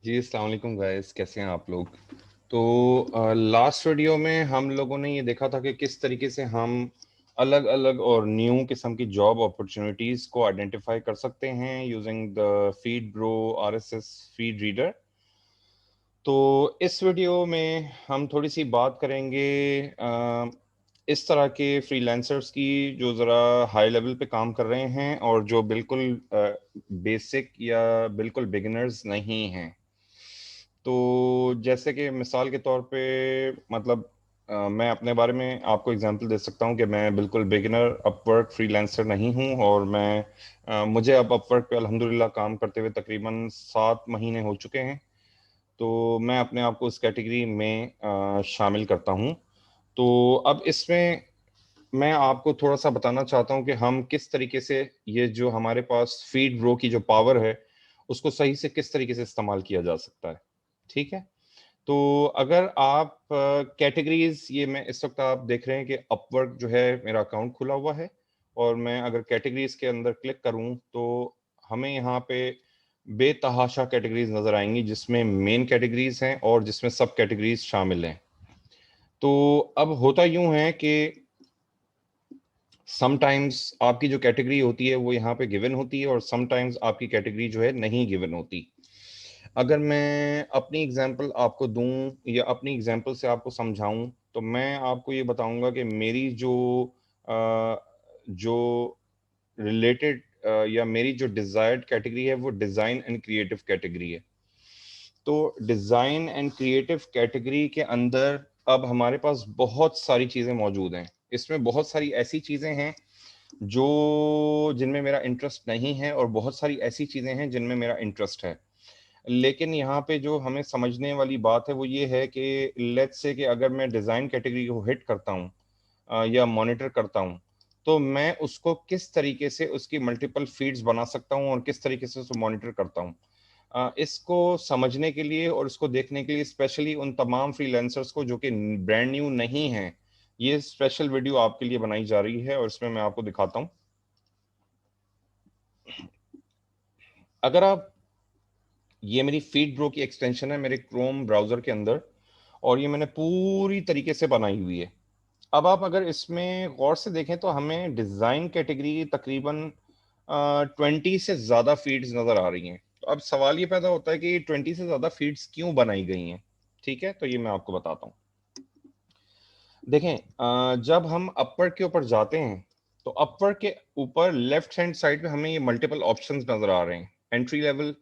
जी, अस्सलाम वालेकुम गाइस, कैसे हैं आप लोग? तो लास्ट वीडियो में हम लोगों ने ये देखा था कि किस तरीके से हम अलग-अलग और न्यू किस्म की जॉब अपॉर्चुनिटीज़ को आइडेंटिफाई कर सकते हैं using the feed bro RSS feed reader. तो इस वीडियो में हम थोड़ी-सी बात करेंगे इस तरह के फ्रीलांसर्स की जो ज़रा हाई लेवल पे काम कर रहे हैं और जो बिल्कुल बेसिक या बिल्कुल बिगिनर्स नहीं हैं। तो जैसे कि मिसाल के तौर पे मतलब मैं अपने बारे में आपको एग्जांपल दे सकता हूँ कि मैं बिल्कुल बिगिनर अपवर्क फ्रीलांसर नहीं हूँ और मुझे अब अपवर्क पे अल्हम्दुलिल्लाह काम करते हुए तकरीबन 7 महीने हो चुके हैं। तो मैं अपने आप को इस कैटेगरी में शामिल करता हूँ। तो अब इसमें मैं आपको थोड़ा-सा बताना चाहता हूँ कि हम किस तरीके से ये जो हमारे पास फीड ब्रो की जो पावर है, उसको सही से किस तरीके से इस्तेमाल किया जा सकता है। ठीक है? तो अगर आप कैटेगरीज़ ये मैं इस वक़्त आप देख रहे हैं कि अपवर्क जो है मेरा अकाउंट खुला हुआ है और मैं अगर कैटेगरीज़ के अंदर क्लिक करूँ तो हमें यहाँ पे बेतहाशा कैटेगरीज़ नज़र आएँगी जिसमें मेन कैटेगरीज़ हैं और जिसमें सब कैटेगरीज़ शामिल हैं। तो अब होता यूँ है कि समटाइम्स आपकी जो कैटेगरी होती है वो यहाँ पे गिवन होती है और समटाइम्स आपकी कैटेगरी जो है नहीं गिवन होती। अगर मैं अपनी एग्जांपल आपको दूं या अपनी एग्जांपल से आपको समझाऊं तो मैं आपको ये बताऊंगा कि मेरी अ, जो रिलेटेड या मेरी जो डिजायर्ड कैटेगरी है वो डिजाइन एंड क्रिएटिव कैटेगरी है। तो डिजाइन एंड क्रिएटिव कैटेगरी के अंदर अब हमारे पास बहुत सारी चीजें मौजूद हैं। इसमें बहुत सारी ऐसी चीजें हैं जो जिनमें मेरा इंटरेस्ट नहीं है और बहुत सारी ऐसी चीजें हैं जिनमें मेरा इंटरेस्ट है। लेकिन यहाँ पे जो हमें समझने वाली बात है वो ये है कि लेट्स से कि अगर मैं डिज़ाइन कैटेगरी को हिट करता हूँ या मॉनिटर करता हूँ, तो मैं उसको किस तरीके से उसकी मल्टीपल फीड्स बना सकता हूँ और किस तरीके से उसको मॉनिटर करता हूँ। इसको समझने के लिए और इसको देखने के लिए स्पेशली उन तमाम फ्रीलांसर्स को जो कि ब्रांड न्यू नहीं हैं, ये स्पेशल वीडियो आपके लिए बनाई जा रही है और इसमें मैं आपको दिखाता हूँ। अगर आप ये मेरी फीड ब्रो की एक्सटेंशन है मेरे क्रोम ब्राउज़र के अंदर और ये मैंने पूरी तरीके से बनाई हुई है। अब आप अगर इसमें गौर से देखें तो हमें डिज़ाइन कैटेगरी तकरीबन 20 से ज़्यादा फीड्स नज़र आ रही हैं। तो अब सवाल ये पैदा होता है कि 20 से ज़्यादा फीड्स क्यों बनाई गई हैं? ठीक है, तो ये मैं आपको बताता हूँ। देखें जब हम अपवर्क के ऊपर जाते हैं, तो अपवर्क के ऊपर लेफ्ट हैंड साइड पे हमें ये मल्टीपल ऑप्शंस नज़र आ रहे हैं। Entry level,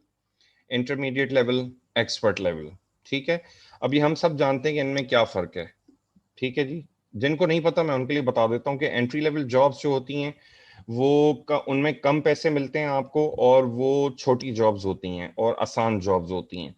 intermediate level, expert level. ठीक है? अभी हम सब जानते हैं कि इनमें क्या फ़र्क है। ठीक है जी? जिनको नहीं पता मैं उनके लिए बता देता हूँ कि एंट्री लेवल जॉब्स जो होती हैं, उनमें कम पैसे मिलते हैं आपको और वो छोटी जॉब्स होती हैं और आसान जॉब्स होती हैं।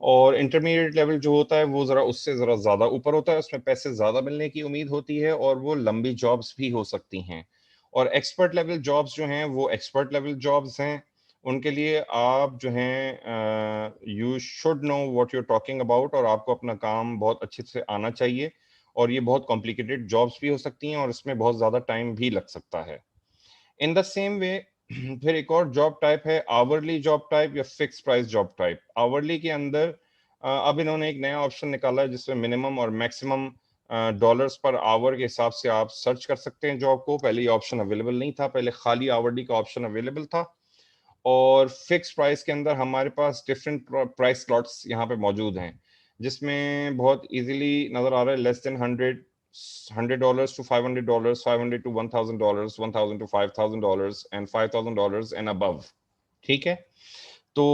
और इंटरमीडिएट लेवल जो होता है वो ज़रा उससे ज़रा ज़्यादा ऊपर होता है, उसमें पैसे ज़्यादा मिलने की उम्मीद होती है और वो लंबी जॉब्स भी हो सकती हैं। और एक्सपर्ट लेवल जॉब्स जो हैं वो एक्सपर्ट लेवल जॉब्स हैं। उनके लिए आप जो हैं you should know what you are talking about और आपको अपना काम बहुत अच्छे से आना चाहिए और ये बहुत कॉम्प्लिकेटेड जॉब्स भी हो सकती हैं और इसमें बहुत ज़्यादा टाइम भी लग सकता है। इन द सेम वे फिर एक और जॉब टाइप है आवरली जॉब टाइप या fix price job type. Hourly के अंदर अब इन्होंने एक नया ऑप्शन निकाला है जिसमें मिनिमम और मैक्सिमम डॉलर्स पर आवर के हिसाब से आप सर्च कर सकते हैं जॉब को। पहले ये ऑप्शन अवेलेबल नहीं था, पहले खाली आवरली का ऑप्शन अवेलेबल था। और फिक्स प्राइस के अंदर हमारे पास डिफरेंट प्राइस स्लॉट्स यहाँ पे मौजूद हैं जिसमें बहुत इजीली नजर आ रहा है less than $100 to $500, 500 to $1,000, 1,000 to $5,000 and $5,000 and above. ठीक है? तो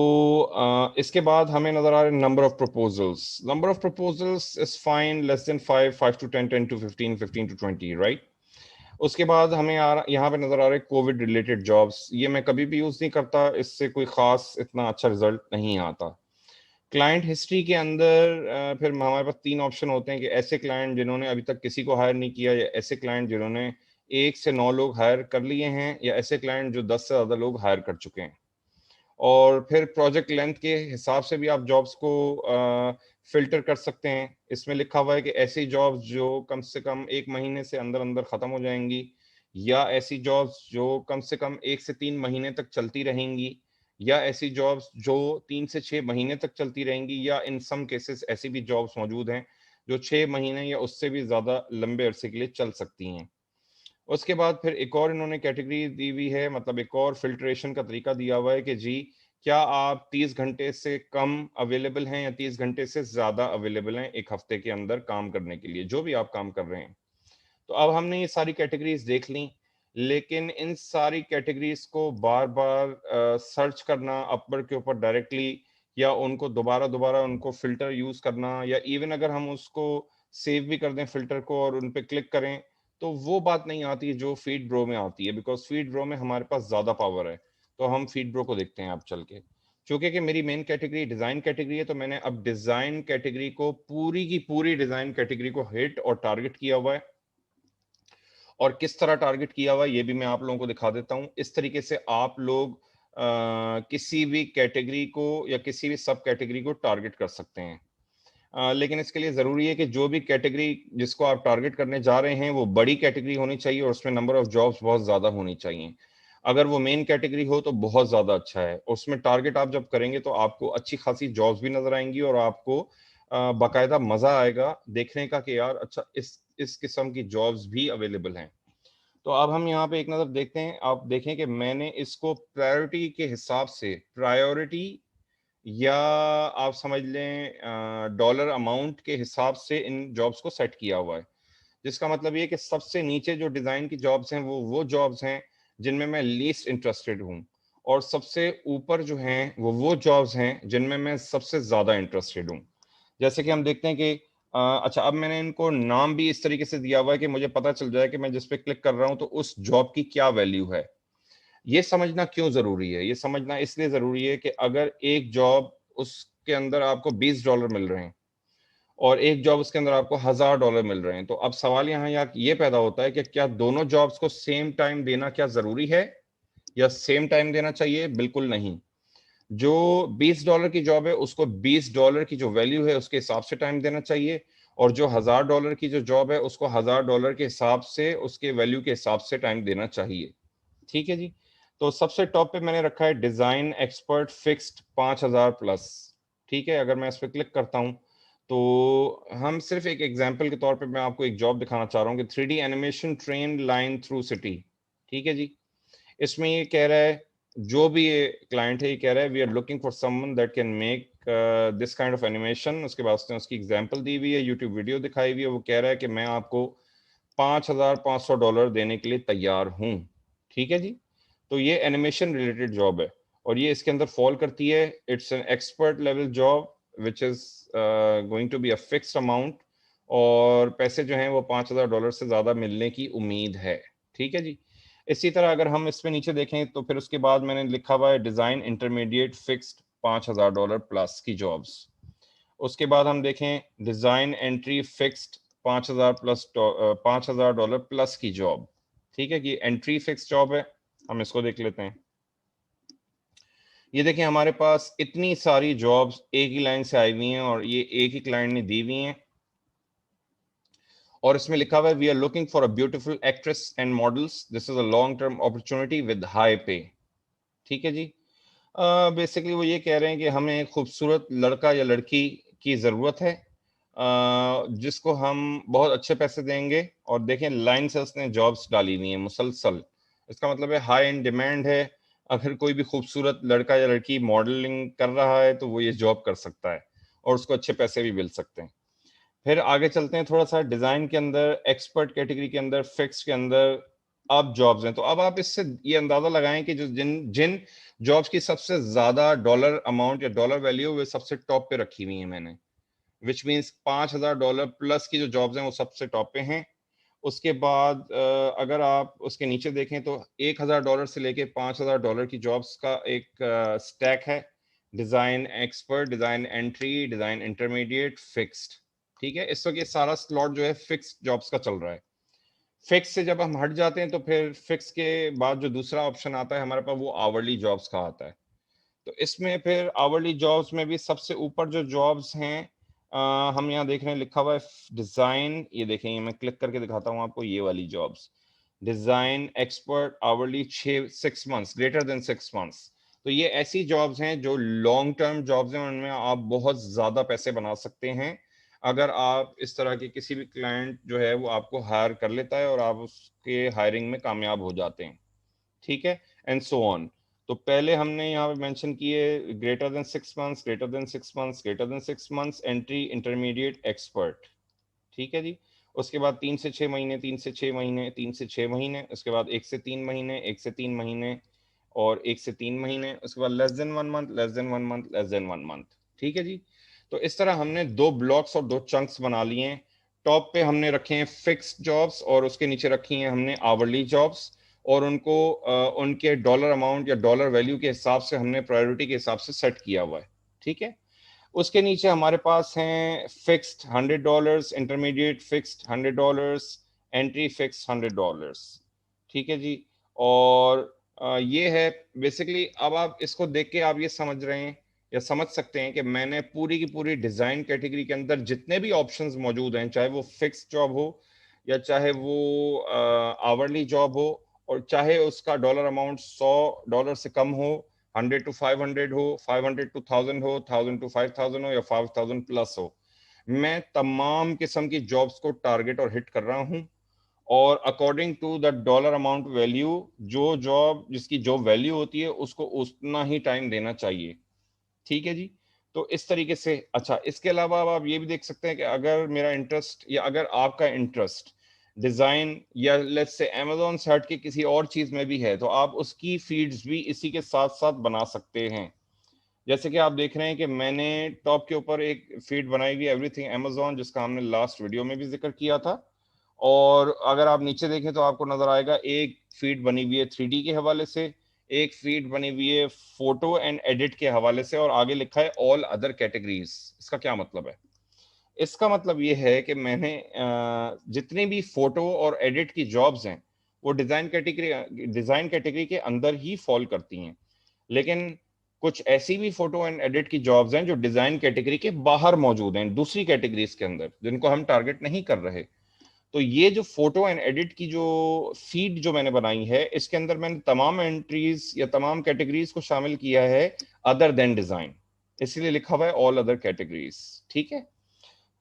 इसके बाद हमें नजर आ रहे हैं number of proposals is fine less than 5, 5 to 10, 10 to 15, 15 to 20, right? उसके बाद हमें यहाँ पे नजर आ रहे हैं कोविड रिलेटेड जॉब्स। ये मैं कभी भी यूज नहीं करता, इससे कोई खास इतना अच्छा रिजल्ट नहीं आता। क्लाइंट हिस्ट्री के अंदर फिर हमारे पास 3 ऑप्शन होते हैं कि ऐसे क्लाइंट जिन्होंने अभी तक किसी को हायर नहीं किया या ऐसे क्लाइंट जिन्होंने 1 से 9 लोग हायर कर लिए हैं या ऐसे क्लाइंट जो 10 से ज़्यादा लोग हायर कर चुके हैं। और फिर प्रोजेक्ट लेंथ के हिसाब से भी आप जॉब्स को फ़िल्टर कर सकते हैं। इसमें लिखा हुआ है कि ऐसी जॉब्स जो कम से कम 1 महीने से अंदर-अंदर ख़त्म हो जाएँगी या ऐसी जॉब्स जो कम से कम 1 से 3 महीने तक चलती रहेंगी या ऐसी जॉब्स जो 3 से 6 महीने तक चलती रहेंगी, या इन सम केसेस ऐसी भी जॉब्स मौजूद हैं जो 6 महीने या उससे भी ज़्यादा लंबे अरसे के लिए चल सकती हैं। उसके बाद फिर एक और इन्होंने कैटेगरी दी हुई है, मतलब एक और फ़िल्ट्रेशन का तरीका दिया हुआ है कि जी, क्या आप 30 घंटे से कम अवेलेबल हैं या 30 घंटे से ज़्यादा अवेलेबल हैं 1 हफ़्ते के अंदर काम करने के लिए, जो भी आप काम कर रहे हैं। तो अब हमने ये सारी कैटेगरीज़ देख लीं, लेकिन इन सारी कैटेगरीज़ को बार-बार सर्च करना अपवर्क के ऊपर डायरेक्टली, या उनको दोबारा-दोबारा उनको फ़िल्टर यूज़ करना, या इवन अगर हम उसको सेव भी कर दें फ़िल्टर को और उन पे क्लिक करें, तो वो बात नहीं आती जो फ़ीड ब्रो में आती है, बिकॉज़ फ़ीड ब्रो में हमारे पास ज़्यादा पावर है। तो हम फ़ीड ब्रो को देखते हैं अब चल के। चूँकि कि मेरी मेन कैटेगरी डिज़ाइन कैटेगरी है, तो मैंने अब डिज़ाइन कैटेगरी को पूरी की पूरी डिज़ाइन कैटेगरी को हिट और टारगेट किया हुआ है। और किस तरह टारगेट किया हुआ है, ये भी मैं आप लोगों को दिखा देता हूँ। इस तरीके से आप लोग किसी भी कैटेगरी को या किसी भी सब कैटेगरी को टारगेट कर सकते हैं। लेकिन इसके लिए ज़रूरी है कि जो भी कैटेगरी जिसको आप टारगेट करने जा रहे हैं, वो बड़ी कैटेगरी होनी चाहिए और उसमें नंबर ऑफ जॉब्स बहुत ज़्यादा होनी चाहिए। अगर वो मेन कैटेगरी हो तो बहुत ज़्यादा अच्छा है। उसमें टारगेट आप जब करेंगे तो आपको अच्छी खासी जॉब्स भी नज़र आएँगी और आपको बाकायदा मज़ा आएगा देखने का कि यार अच्छा इस किस्म की जॉब्स भी अवेलेबल हैं। तो अब हम यहाँ पे एक नज़र देखते हैं। आप देखें कि मैंने इसको प्रायोरिटी के हिसाब से, प्रायोरिटी या आप समझ लें डॉलर अमाउंट के हिसाब से इन जॉब्स को सेट किया हुआ है। जिसका मतलब ये है कि सबसे नीचे जो डिज़ाइन की जॉब्स हैं, वो जॉब्स हैं जिनमें मैं लीस्ट इंटरेस्टेड हूँ, और सबसे ऊपर जो हैं, वो जॉब्स हैं जिनमें मैं सबसे ज़्यादा इंटरेस्टेड हूँ। जैसे कि हम देखते हैं कि अच्छा, अब मैंने इनको नाम भी इस तरीके से दिया हुआ है कि मुझे पता चल जाए कि मैं जिस पे क्लिक कर रहा हूँ, तो उस जॉब की क्या वैल्यू है। ये समझना क्यों ज़रूरी है? ये समझना इसलिए ज़रूरी है कि अगर एक जॉब उसके अंदर आपको $20 मिल रहे हैं और एक जॉब उसके अंदर आपको $1000 मिल रहे हैं, तो अब सवाल यहाँ ये पैदा होता है कि क्या दोनों जॉब्स को सेम टाइम देना क्या ज़रूरी है या सेम टाइम देना चाहिए? बिल्कुल नहीं। जो $20 की जॉब है, उसको $20 की जो वैल्यू है, उसके हिसाब से टाइम देना चाहिए, और जो $1000 की जो जॉब है, उसको $1000 के हिसाब से, उसके वैल्यू के हिसाब से टाइम देना चाहिए। ठीक है जी? तो सबसे टॉप पे मैंने रखा है डिज़ाइन एक्सपर्ट फिक्स्ड 5000 प्लस। ठीक है? अगर मैं इस पे क्लिक करता हूँ, तो हम सिर्फ़ एक एग्ज़ाम्पल के तौर पे मैं आपको एक जॉब दिखाना चाह रहा हूँ कि 3D animation train line through city. ठीक है जी? इसमें ये कह रहा है, जो भी ये क्लाइंट है, ये कह रहा है we are looking for someone that can make this kind of animation. उसके बाद उसने उसकी एग्ज़ाम्पल दी हुई है, यूट्यूब वीडियो दिखाई हुई है। वो कह रहा है कि मैं आपको $5500 देने के लिए तैयार हूँ। ठीक है जी? तो ये एनिमेशन रिलेटेड जॉब है और ये इसके अंदर फॉल करती है। It's an expert level job which is going to be a fixed amount, और पैसे जो हैं वो $5000 से ज़्यादा मिलने की उम्मीद है। ठीक है जी? इसी तरह अगर हम इसमें नीचे देखें तो फिर उसके बाद मैंने लिखा हुआ है डिज़ाइन इंटरमीडिएट फिक्स्ड $5000 प्लस की जॉब्स। उसके बाद हम देखें design entry fixed 5000 plus $5000 plus की जॉब। ठीक है कि एंट्री फिक्स जॉब है। हम इसको देख लेते हैं। ये देखिए हमारे पास इतनी सारी जॉब्स एक ही लाइन से आई हुई हैं और ये एक ही क्लाइंट ने दी हुई हैं, और इसमें लिखा हुआ है we are looking for a beautiful actress and models, this is a long term opportunity with high pay. ठीक है जी? बेसिकली वो ये कह रहे हैं कि हमें एक खूबसूरत लड़का या लड़की की ज़रूरत है, जिसको हम बहुत अच्छे पैसे देंगे, और देखें लाइन से उसने जॉब्स डाली हुई हैं मुसलसल। इसका मतलब है हाई एंड डिमांड है। अगर कोई भी खूबसूरत लड़का या लड़की मॉडलिंग कर रहा है तो वो ये जॉब कर सकता है और उसको अच्छे पैसे भी मिल सकते हैं। फिर आगे चलते हैं थोड़ा सा डिज़ाइन के अंदर, एक्सपर्ट कैटेगरी के अंदर, फिक्स के अंदर अब जॉब्स हैं। तो अब आप इससे ये अंदाज़ा लगाएं कि जो जिन जिन जॉब्स की सबसे ज़्यादा डॉलर अमाउंट या डॉलर वैल्यू वे सबसे टॉप पे रखी हुई हैं मैंने, विच मीन्स $5000 प्लस की जो जॉब्स हैं वो सबसे टॉप पे हैं। उसके बाद अगर आप उसके नीचे देखें तो $1000 से लेके $5000 की जॉब्स का एक स्टैक है। Design expert, design entry, design intermediate, fixed. ठीक है? इस वक़्त ये सारा स्लॉट जो है फिक्स्ड जॉब्स का चल रहा है। फिक्स से जब हम हट जाते हैं तो फिर फिक्स के बाद जो दूसरा ऑप्शन आता है हमारे पास, वो आवरली जॉब्स का आता है। तो इसमें फिर आवरली जॉब्स में भी सबसे ऊपर जो जॉब्स हैं, हम यहाँ देख रहे हैं लिखा हुआ है डिज़ाइन। ये देखें, ये मैं क्लिक करके दिखाता हूँ आपको, ये वाली jobs design expert hourly 6 months greater than 6 months. तो ये ऐसी जॉब्स हैं जो लॉन्ग टर्म जॉब्स हैं, उनमें आप बहुत ज्यादा पैसे बना सकते हैं अगर आप इस तरह के किसी भी क्लाइंट जो है वो आपको हायर कर लेता है और आप उसके हायरिंग में कामयाब हो जाते हैं, ठीक है, एंड सो ऑन। तो पहले हमने यहाँ पे मेंशन किए greater than 6 months, greater than 6 months, greater than 6 months, entry, intermediate, expert, ठीक है जी। उसके बाद 3 से 6 महीने, 3 से 6 महीने, 3 से 6 महीने, उसके बाद 1 से 3 महीने, 1 से 3 महीने, और 1 से 3 महीने, उसके बाद less than 1 month, less than 1 month, less than 1 month, ठीक है जी। तो इस तरह हमने 2 ब्लॉक्स और 2 चंक्स बना लिए हैं। टॉप पे हमने रखे हैं फिक्स्ड जॉब्स और उसके नीचे रखी हैं हमने आवरली जॉब्स, और उनको उनके डॉलर अमाउंट या डॉलर वैल्यू के हिसाब से हमने प्रायोरिटी के हिसाब से सेट किया हुआ है, ठीक है। उसके नीचे हमारे पास हैं fixed $100, intermediate fixed $100, entry fixed $100, ठीक है जी। और ये है बेसिकली। अब आप इसको देख के आप ये समझ रहे हैं या समझ सकते हैं कि मैंने पूरी की पूरी डिजाइन कैटेगरी के अंदर जितने भी ऑप्शंस मौजूद हैं, चाहे वो फिक्स्ड जॉब हो या चाहे वो आवरली जॉब हो, और चाहे उसका डॉलर अमाउंट $100 से कम हो, 100 to 500 हो, 500 to 1000 हो, 1000 to 5000 हो, या 5000 प्लस हो, मैं तमाम किस्म की जॉब्स को टारगेट और हिट कर रहा हूं। और according to the dollar amount value, जो जॉब जिसकी जॉब वैल्यू होती है उसको उतना ही टाइम देना चाहिए, ठीक है जी। तो इस तरीके से। अच्छा, इसके अलावा अब आप ये भी देख सकते हैं कि अगर मेरा इंटरेस्ट या अगर आपका इंटरेस्ट डिजाइन या लेट्स से अमेजोन से हट के किसी और चीज में भी है, तो आप उसकी फीड्स भी इसी के साथ साथ बना सकते हैं। जैसे कि आप देख रहे हैं कि मैंने टॉप के ऊपर एक फीड बनाई हुई एवरीथिंग अमेजोन, जिसका हमने लास्ट वीडियो में भी जिक्र किया था। और अगर आप नीचे देखें तो आपको नजर आएगा एक फीड बनी हुई है 3D के हवाले से, एक फीड बनी हुई है फोटो एंड एडिट के हवाले से, और आगे लिखा है ऑल अदर कैटेगरीज। इसका क्या मतलब है? इसका मतलब ये है कि मैंने जितनी भी फोटो और एडिट की जॉब्स हैं वो डिजाइन कैटेगरी के अंदर ही फॉल करती हैं, लेकिन कुछ ऐसी भी फोटो एंड एडिट की जॉब्स हैं जो डिजाइन कैटेगरी के बाहर मौजूद हैं, दूसरी कैटेगरीज के अंदर, जिनको हम टारगेट नहीं कर रहे। तो ये जो फोटो एंड एडिट की जो फीड जो मैंने बनाई है, इसके अंदर मैंने तमाम एंट्रीज या तमाम कैटेगरीज को शामिल किया है अदर देन डिजाइन, इसीलिए लिखा हुआ है ऑल अदर कैटेगरीज, ठीक है।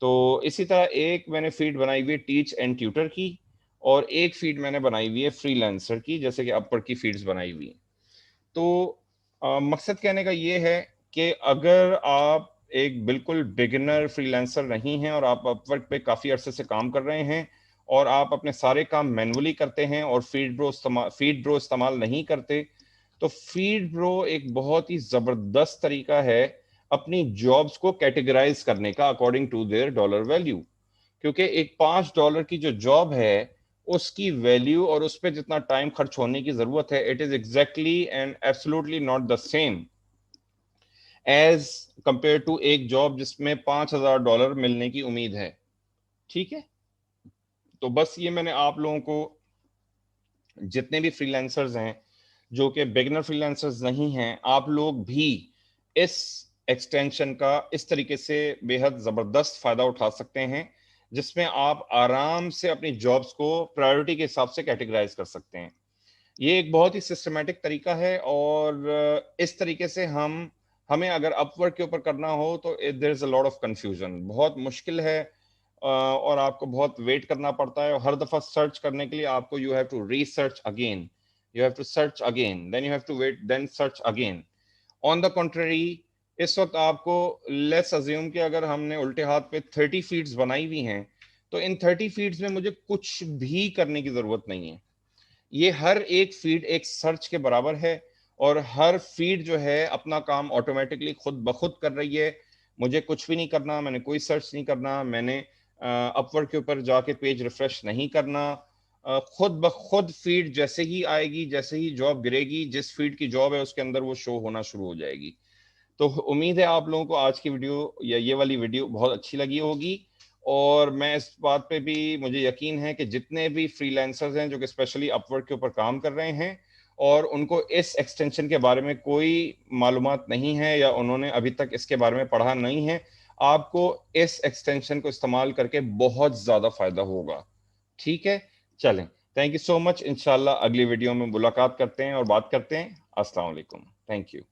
तो इसी तरह एक मैंने फीड बनाई हुई है टीच एंड ट्यूटर की, और एक फीड मैंने बनाई हुई है फ्रीलांसर की, जैसे कि अपवर्क की फीड्स बनाई हुई है। तो मकसद कहने का ये है कि अगर आप एक बिल्कुल बिगिनर फ्रीलांसर नहीं हैं और आप अपवर्क पे काफ़ी अरसे से काम कर रहे हैं और आप अपने सारे काम मैनुअली करते हैं और फीड ब्रो इस्तेमाल नहीं करते, तो फीड ब्रो एक बहुत ही ज़बरदस्त तरीका है अपनी जॉब्स को कैटेगराइज करने का according to their dollar value. क्योंकि एक $5 की जो जॉब है उसकी वैल्यू और उस पर जितना टाइम खर्च होने की जरूरत है, it is exactly and absolutely not the same as compare to एक जॉब जिसमें $5000 मिलने की उम्मीद है, ठीक है। तो बस ये मैंने आप लोगों को, जितने भी फ्रीलांसर्स हैं जो कि बिगिनर फ्रीलांसर्स नहीं हैं, आप लोग भी इस एक्सटेंशन का इस तरीके से बेहद ज़बरदस्त फ़ायदा उठा सकते हैं, जिसमें आप आराम से अपनी जॉब्स को प्रायोरिटी के हिसाब से कैटेगराइज कर सकते हैं। ये एक बहुत ही सिस्टमेटिक तरीका है, और इस तरीके से हमें अगर अपवर्क के ऊपर करना हो तो there is a lot of confusion, बहुत मुश्किल है, और आपको बहुत वेट करना पड़ता है, और हर दफा सर्च करने के लिए आपको you have to research again, you have to search again, then you have to wait, then search again. On the contrary, इस वक्त आपको, लेट्स अज्यूम कि अगर हमने उल्टे हाथ पे 30 फीड्स बनाई हुई हैं, तो इन 30 फीड्स में मुझे कुछ भी करने की जरूरत नहीं है। ये हर एक फीड एक सर्च के बराबर है, और हर फीड जो है अपना काम ऑटोमेटिकली खुद ब खुद कर रही है। मुझे कुछ भी नहीं करना, मैंने कोई सर्च नहीं करना, मैंने अपवर्क के ऊपर जाके पेज रिफ्रेश नहीं करना। खुद ब खुद फीड जैसे ही आएगी, जैसे ही जॉब गिरेगी, जिस फीड की जॉब है उसके अंदर वो शो होना शुरू हो जाएगी। तो उम्मीद है आप लोगों को आज की वीडियो या ये वाली वीडियो बहुत अच्छी लगी होगी, और मैं इस बात पे भी मुझे यकीन है कि जितने भी फ्रीलांसर्स हैं जो कि स्पेशली अपवर्क के ऊपर काम कर रहे हैं और उनको इस एक्सटेंशन के बारे में कोई मालूमात नहीं है या उन्होंने अभी तक इसके बारे में पढ़ा नहीं है, आपको इस एक्सटेंशन को इस्तेमाल करके बहुत ज़्यादा फायदा होगा, ठीक है। चलें, थैंक यू सो मच। इंशाल्लाह अगली वीडियो में मुलाकात करते हैं और बात करते हैं। अस्सलाम वालेकुम। Thank you.